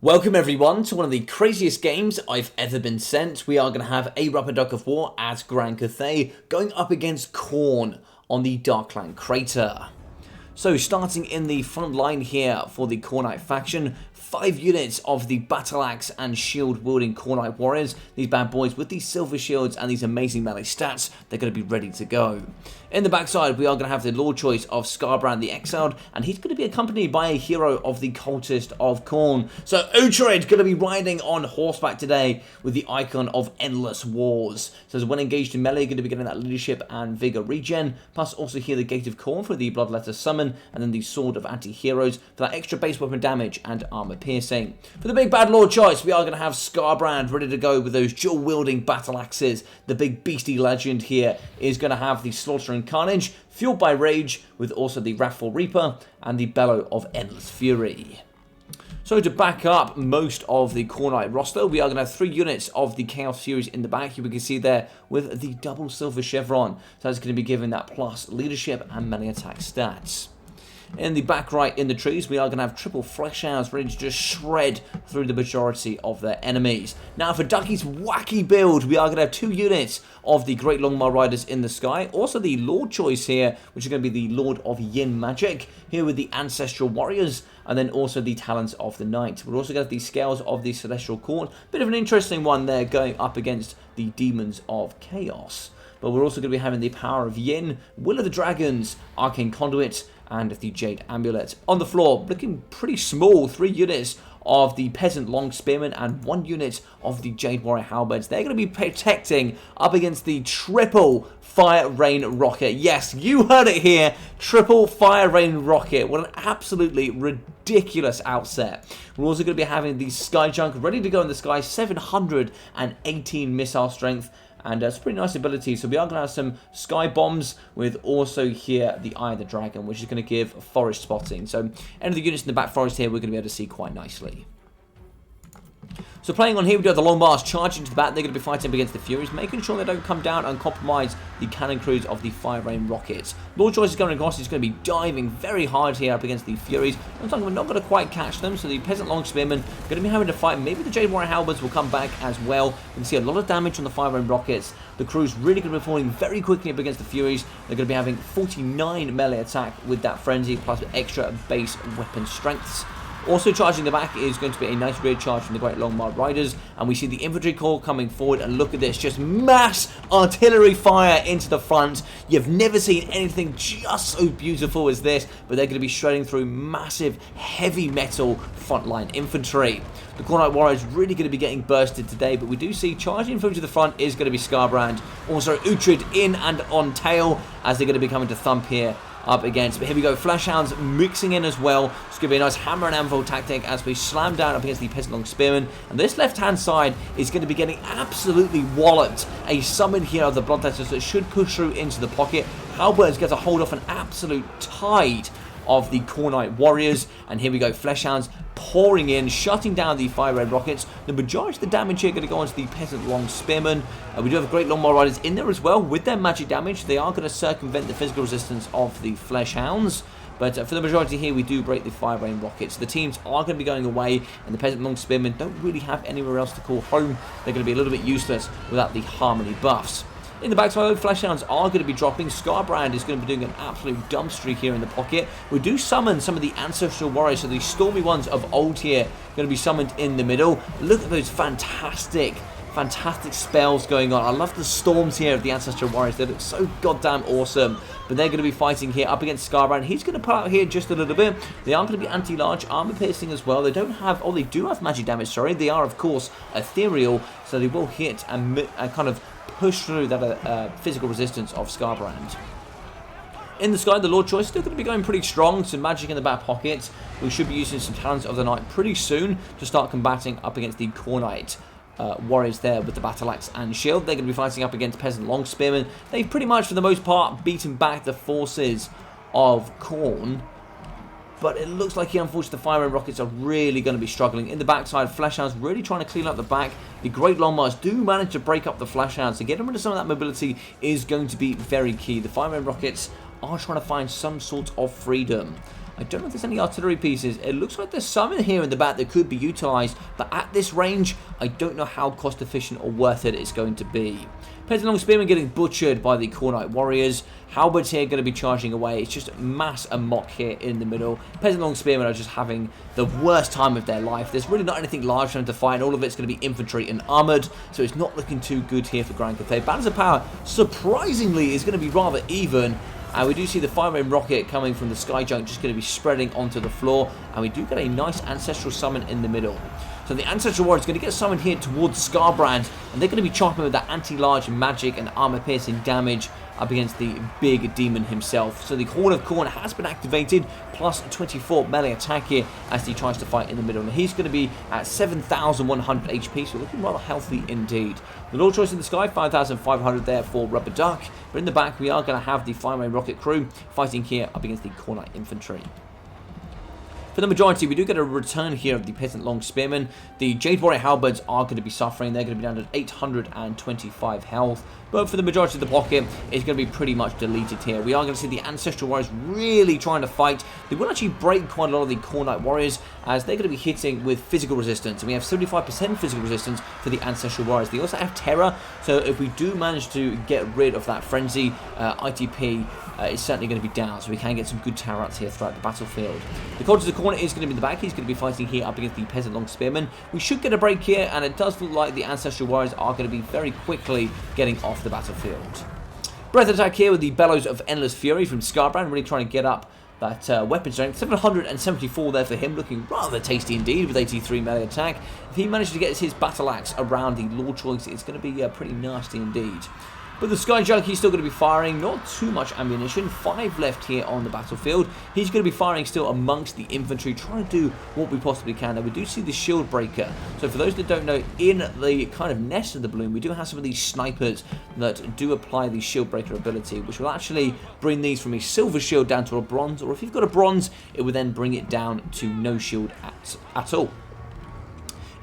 Welcome everyone to one of the craziest games I've ever been sent. We are going to have a Rubber Duck of War as Grand Cathay going up against Khorne on the Darkland Crater. So starting in the front line here for the Khornite faction, 5 units of the battle axe and shield wielding Khornite warriors. These bad boys with these silver shields and these amazing melee stats, they're going to be ready to go. In the backside, we are going to have the Lord Choice of Skarbrand the Exiled, and he's going to be accompanied by a hero of the Cultist of Khorne. So Uhtred going to be riding on horseback today with the icon of Endless Wars. So when engaged in melee, going to be getting that leadership and vigor regen, plus also here the Gate of Khorne for the Bloodletter summon, and then the Sword of Anti-Heroes for that extra base weapon damage and armor piercing. For the big bad Lord Choice, we are going to have Skarbrand ready to go with those dual wielding battle axes. The big beastie legend here is going to have the Slaughter and Carnage, fueled by Rage, with also the Wrathful Reaper and the Bellow of Endless Fury. So to back up most of the Khornite roster, we are going to have 3 units of the Chaos Furies in the back. Here we can see there with the double silver chevron. So that's going to be given that plus leadership and melee attack stats. In the back right in the trees, we are going to have triple flesh hounds ready to just shred through the majority of their enemies. Now for Ducky's wacky build, we are going to have 2 units of the Great Longmire Riders in the sky. Also the Lord Choice here, which is going to be the Lord of Yin Magic, here with the Ancestral Warriors, and then also the Talons of the Night. We're also going to have the Scales of the Celestial Court. Bit of an interesting one there going up against the Demons of Chaos. But we're also going to be having the Power of Yin, Will of the Dragons, Arcane Conduit, and the Jade Amulet. On the floor, looking pretty small, 3 units of the Peasant Long Spearmen and 1 unit of the Jade Warrior Halberds. They're going to be protecting up against the triple Fire Rain Rocket. Yes, you heard it here, triple Fire Rain Rocket. What an absolutely ridiculous outset. We're also going to be having the Sky Junk ready to go in the sky, 718 missile strength. And it's a pretty nice ability. So we are going to have some sky bombs with also here the Eye of the Dragon, which is going to give forest spotting. So any of the units in the back forest here, we're going to be able to see quite nicely. So playing on here, we do have the Longbars charging to the back. They're going to be fighting up against the Furies, making sure they don't come down and compromise the cannon crews of the Fire Rain Rockets. Lord Choice is going across. He's going to be diving very hard here up against the Furies. Looks like we're not going to quite catch them, so the Peasant Long Spearmen are going to be having to fight. Maybe the Jade Warrior Halberds will come back as well. We can see a lot of damage on the Fire Rain Rockets. The crew's really going to be falling very quickly up against the Furies. They're going to be having 49 melee attack with that Frenzy, plus extra base weapon strengths. Also charging the back is going to be a nice rear charge from the Great Longmire Riders, and we see the infantry corps coming forward, and look at this, just mass artillery fire into the front. You've never seen anything just so beautiful as this, but they're going to be shredding through massive heavy metal frontline infantry. The Khornite Warriors really going to be getting bursted today, but we do see charging through to the front is going to be Skarbrand. Also Uhtred in and on tail as they're going to be coming to thump here up against. But here we go, Flash Hounds mixing in as well. It's going to be a nice hammer and anvil tactic as we slam down up against the Peasant Long Spearmen. And this left-hand side is going to be getting absolutely walloped. A summon here of the Bloodletters that should push through into the pocket. Halberds get to hold off an absolute tide of the Khornite Warriors. And here we go, Flesh Hounds pouring in, shutting down the Fire Red Rockets. The majority of the damage here going to go onto the Peasant Long Spearmen. We do have Great Longmire Riders in there as well with their magic damage. They are going to circumvent the physical resistance of the Flesh Hounds. But for the majority here, we do break the Fire Rain Rockets. The teams are going to be going away, and the Peasant Long Spearmen don't really have anywhere else to call home. They're going to be a little bit useless without the Harmony buffs. In the backside, Flash Hounds are going to be dropping. Skarbrand is going to be doing an absolute dump streak here in the pocket. We do summon some of the Ancestral Warriors, so the stormy ones of old here going to be summoned in the middle. Look at those fantastic spells going on. I love the storms here of the Ancestral Warriors. They look so goddamn awesome. But they're going to be fighting here up against Skarbrand. He's going to pull out here just a little bit. They are going to be anti-large, armor piercing as well. They don't have, oh, they do have magic damage, sorry. They are, of course, ethereal, so they will hit and kind of push through that physical resistance of Skarbrand. In the sky, the Lord Choice still going to be going pretty strong. Some magic in the back pocket. We should be using some Talons of the Night pretty soon to start combating up against the Khornite Warriors there with the battle axe and shield. They're going to be fighting up against Peasant Long Spearmen. They've pretty much, for the most part, beaten back the forces of Khorne. But it looks like, unfortunately, the Fire Rain Rockets are really going to be struggling. In the backside, Flash Hounds really trying to clean up the back. The Great Longmires do manage to break up the Flash Hounds. So getting rid of some of that mobility is going to be very key. The Fire Rain Rockets are trying to find some sort of freedom. I don't know if there's any artillery pieces. It looks like there's some in here in the back that could be utilised, but at this range, I don't know how cost efficient or worth it it's going to be. Peasant Long Spearmen getting butchered by the Khorne Warriors. Halberds here going to be charging away. It's just mass amok here in the middle. Peasant Long Spearmen are just having the worst time of their life. There's really not anything large for them to fight. All of it's going to be infantry and armoured, so it's not looking too good here for Grand Cathay. Balance of power, surprisingly, is going to be rather even. And we do see the fire-rain rocket coming from the sky junk just going to be spreading onto the floor. And we do get a nice ancestral summon in the middle. So the Ancestral Warrior is going to get summoned here towards Scarbrand, and they're going to be chopping with that anti-large magic and armor-piercing damage up against the big demon himself. So the Horn of Khorne has been activated, plus 24 melee attack here as he tries to fight in the middle. And he's going to be at 7,100 HP, so looking rather healthy indeed. The Lord Choice in the sky, 5,500 there for Rubber Duck. But in the back, we are going to have the Fire-Rain Rocket crew fighting here up against the Khorne infantry. For the majority, we do get a return here of the Peasant Long Spearmen. The Jade Warrior Halberds are going to be suffering. They're going to be down to 825 health. But for the majority of the pocket, it's going to be pretty much deleted here. We are going to see the Ancestral Warriors really trying to fight. They will actually break quite a lot of the Khorne Warriors, as they're going to be hitting with physical resistance. And we have 75% physical resistance for the Ancestral Warriors. They also have Terror, so if we do manage to get rid of that Frenzy, ITP is certainly going to be down, so we can get some good Terror outs here throughout the battlefield. The Cultist of Khorne is going to be in the back. He's going to be fighting here up against the Peasant Long Spearmen. We should get a break here, and it does look like the Ancestral Warriors are going to be very quickly getting off the battlefield. Breath attack here with the Bellows of Endless Fury from Scarbrand, really trying to get up that weapon strength. 774 there for him, looking rather tasty indeed with 83 melee attack. If he manages to get his battle axe around the Lord Choice, it's going to be pretty nasty indeed. But the Sky Junk, he's still going to be firing, not too much ammunition, 5 left here on the battlefield. He's going to be firing still amongst the infantry, trying to do what we possibly can. Now, we do see the Shield Breaker. So for those that don't know, in the kind of nest of the balloon, we do have some of these snipers that do apply the Shield Breaker ability, which will actually bring these from a silver shield down to a bronze, or if you've got a bronze, it would then bring it down to no shield at all.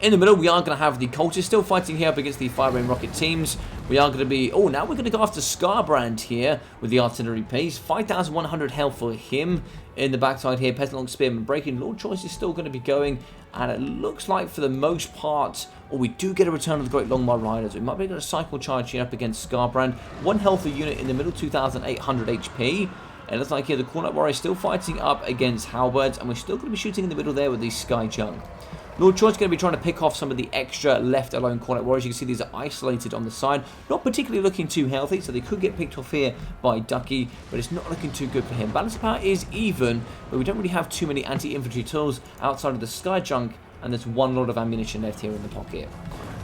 In the middle, we are going to have the Cultists still fighting here up against the Fire-Rain Rocket teams. We are going to be... Oh, now we're going to go after Scarbrand here with the artillery piece. 5,100 health for him. In the backside here, Peasant Long Spearman breaking. Lord Choice is still going to be going. And it looks like for the most part... Oh, we do get a return of the Great Longmire Riders. We might be able to cycle charge here up against Scarbrand. 1 healthy unit in the middle, 2,800 HP. And it looks like here the Khorne Warrior is still fighting up against Halberds. And we're still going to be shooting in the middle there with the Sky Junk. Lord Choice is going to be trying to pick off some of the extra left alone Khorne Warriors. You can see these are isolated on the side. Not particularly looking too healthy, so they could get picked off here by Ducky, but it's not looking too good for him. Balance of power is even, but we don't really have too many anti-infantry tools outside of the Sky Junk, and there's 1 lot of ammunition left here in the pocket.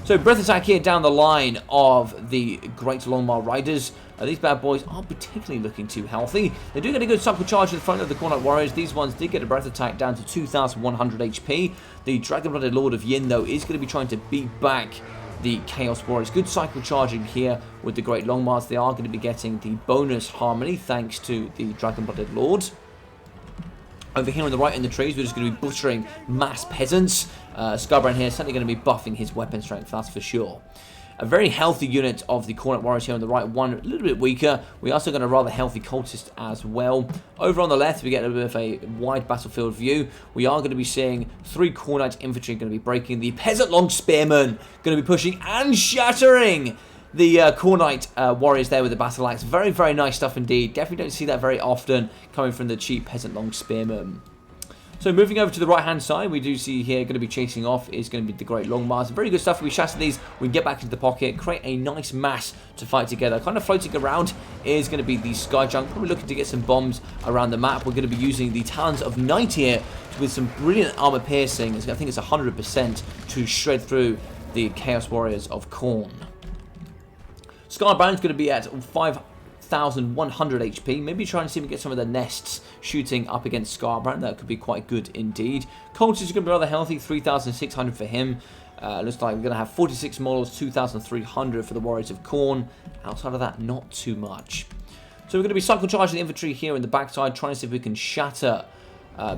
So breath attack here down the line of the Great Longmire Riders. These bad boys aren't particularly looking too healthy. They do get a good cycle charge in the front of the Khorne Warriors. These ones did get a breath attack down to 2,100 HP. The Dragon-Blooded Lord of Yin, though, is going to be trying to beat back the Chaos Warriors. Good cycle charging here with the Great Longmires. They are going to be getting the bonus harmony thanks to the Dragon-Blooded Lord. Over here on the right in the trees, we're just going to be butchering mass peasants. Scarbrand here is certainly going to be buffing his weapon strength, that's for sure. A very healthy unit of the Khorne Warriors here on the right, one a little bit weaker. We also got a rather healthy Cultist as well. Over on the left, we get a bit of a wide battlefield view. We are going to be seeing 3 Khorne infantry going to be breaking. The Peasant Long Spearmen going to be pushing and shattering the Khorne Warriors there with the battle axe. Very, very nice stuff indeed. Definitely don't see that very often coming from the cheap Peasant Long Spearmen. So moving over to the right-hand side, we do see here going to be chasing off is going to be the Great Longmires. Very good stuff. We shatter these, we can get back into the pocket, create a nice mass to fight together. Kind of floating around is going to be the Sky Junk, probably looking to get some bombs around the map. We're going to be using the Talons of Night here with some brilliant armor piercing. I think it's 100% to shred through the Chaos Warriors of Khorne. Scarbrand's going to be at 5,100 HP. Maybe try and see if we can get some of the nests shooting up against Scarbrand. That could be quite good indeed. Cultist is going to be rather healthy. 3,600 for him. Looks like we're going to have 46 models, 2,300 for the Warriors of Khorne. Outside of that, not too much. So we're going to be cycle charging the infantry here in the backside, trying to see if we can shatter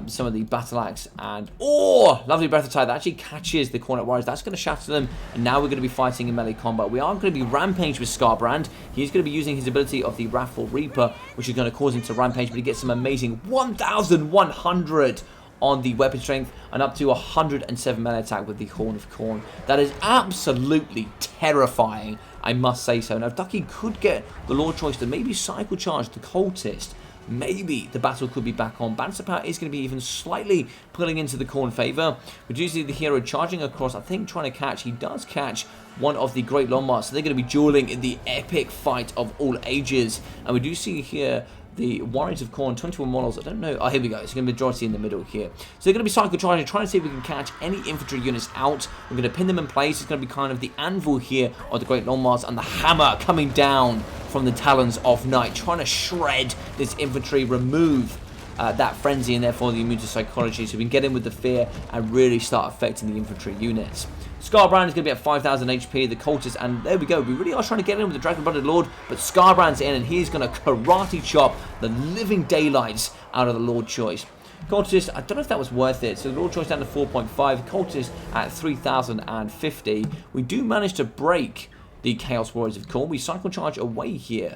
some of the battle axe, and oh, lovely breath attack that actually catches the Khorne warriors. That's going to shatter them, and now we're going to be fighting in melee combat. We are going to be rampage with Scarbrand. He's going to be using his ability of the Wrathful Reaper, which is going to cause him to rampage, but he gets some amazing 1,100 on the weapon strength and up to 107 melee attack with the Horn of Khorne. That is absolutely terrifying, I must say so. Now, Ducky could get the Lord Choice to maybe cycle charge the Cultist. Maybe the battle could be back on. Bouncer Power is going to be even slightly pulling into the Khorne favour. We do see the hero charging across, I think trying to catch. He does catch one of the Great Longmarch. So they're going to be dueling in the epic fight of all ages. And we do see here the Warriors of Khorne, 21 models. I don't know. Oh, here we go. It's going to be majority in the middle here. So they're going to be cycle charging, trying to see if we can catch any infantry units out. We're going to pin them in place. It's going to be kind of the anvil here of the Great Longmarch and the hammer coming down from the talons of night, trying to shred this infantry, remove that frenzy, and therefore the immune to psychology, so we can get in with the fear and really start affecting the infantry units. Scarbrand is going to be at 5,000 HP, the Cultist, and there we go. We really are trying to get in with the Dragon-Blooded Lord, but Scarbrand's in, and he's going to karate chop the living daylights out of the Lord Choice. Cultist, I don't know if that was worth it. So the Lord Choice down to 4.5, Cultist at 3,050. We do manage to break the Chaos Warriors of Khorne. We cycle charge away here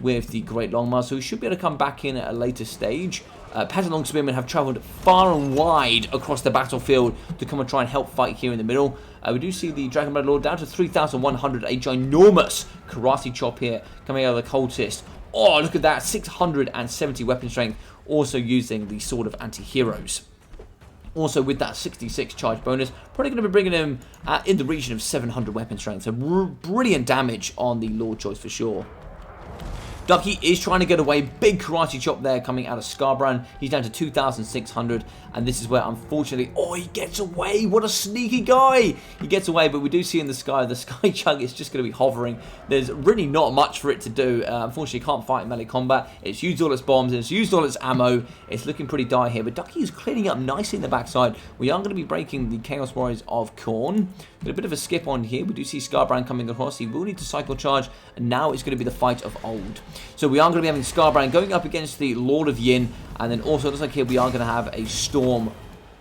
with the Great Longmarch, so we should be able to come back in at a later stage. Pattern Long Spearmen have travelled far and wide across the battlefield to come and try and help fight here in the middle. We do see the Dragon Blood Lord down to 3,100, a ginormous karate chop here coming out of the Cultist. Oh, look at that, 670 weapon strength, also using the Sword of Anti-Heroes. Also, with that 66 charge bonus, probably going to be bringing him in the region of 700 weapon strength. So brilliant damage on the Lord Choice for sure. Ducky is trying to get away. Big karate chop there coming out of Scarbrand. He's down to 2,600. And this is where, unfortunately, oh, he gets away. What a sneaky guy. He gets away, but we do see in the sky, the Sky Chug is just going to be hovering. There's really not much for it to do. Unfortunately, can't fight in melee combat. It's used all its bombs. It's used all its ammo. It's looking pretty dire here. But Ducky is cleaning up nicely in the backside. We are going to be breaking the Chaos Warriors of Khorne. Got a bit of a skip on here. We do see Scarbrand coming across. He will need to cycle charge. And now it's going to be the fight of old. So we are going to be having Scarbrand going up against the Lord of Yin. And then also, it looks like here we are going to have a Storm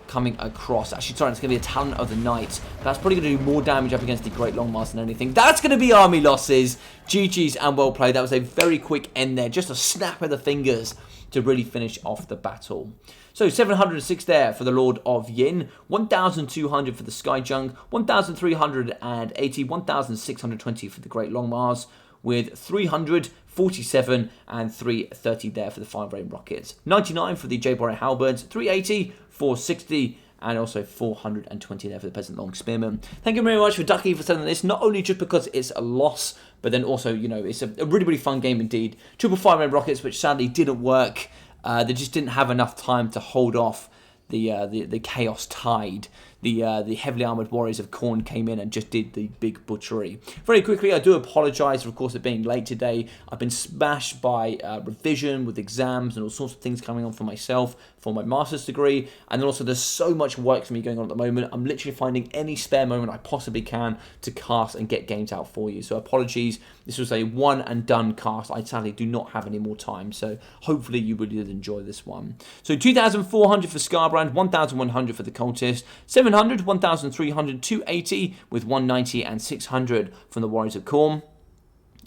coming across. Actually, sorry, it's going to be a Talon of the Night. That's probably going to do more damage up against the Great Longmarch than anything. That's going to be army losses. GG's and well played. That was a very quick end there. Just a snap of the fingers to really finish off the battle. So 706 there for the Lord of Yin, 1,200 for the Sky Junk, 1,380, 1,620 for the Great Longmarch, with 347 and 330 there for the Fire Rain Rockets. 99 for the J-Borrow Halberds, 380, 460, and also 420 there for the Peasant Long Spearmen. Thank you very much for Ducky for sending this, not only just because it's a loss, but then also, you know, it's a really, really fun game indeed. Triple Fire Rain Rockets, which sadly didn't work. They just didn't have enough time to hold off the Chaos Tide. The heavily armoured Warriors of Khorne came in and just did the big butchery. Very quickly, I do apologise, of course, for being late today. I've been smashed by revision with exams and all sorts of things coming on for myself, for my master's degree, and then also there's so much work for me going on at the moment. I'm literally finding any spare moment I possibly can to cast and get games out for you. So apologies, this was a one and done cast. I sadly do not have any more time, so hopefully you really did enjoy this one. So 2,400 for Scarbrand, 1,100 for the Cultist, 700, 1,300, 280 with 190 and 600 from the Warriors of Khorne.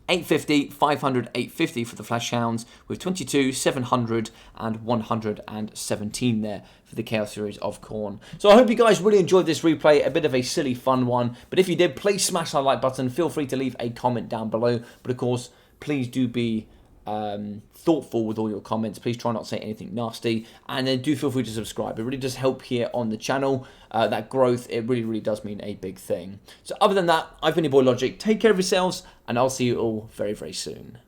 850, 500, 850 for the Flash Hounds, with 22, 700, and 117 there for the Chaos Series of Khorne. So I hope you guys really enjoyed this replay, a bit of a silly fun one, but if you did, please smash that like button, feel free to leave a comment down below, but of course, please do be thoughtful with all your comments. Please try not to say anything nasty, and then do feel free to subscribe. It really does help here on the channel. That growth, it really, really does mean a big thing. So other than that, I've been your boy Logic. Take care of yourselves, and I'll see you all very, very soon.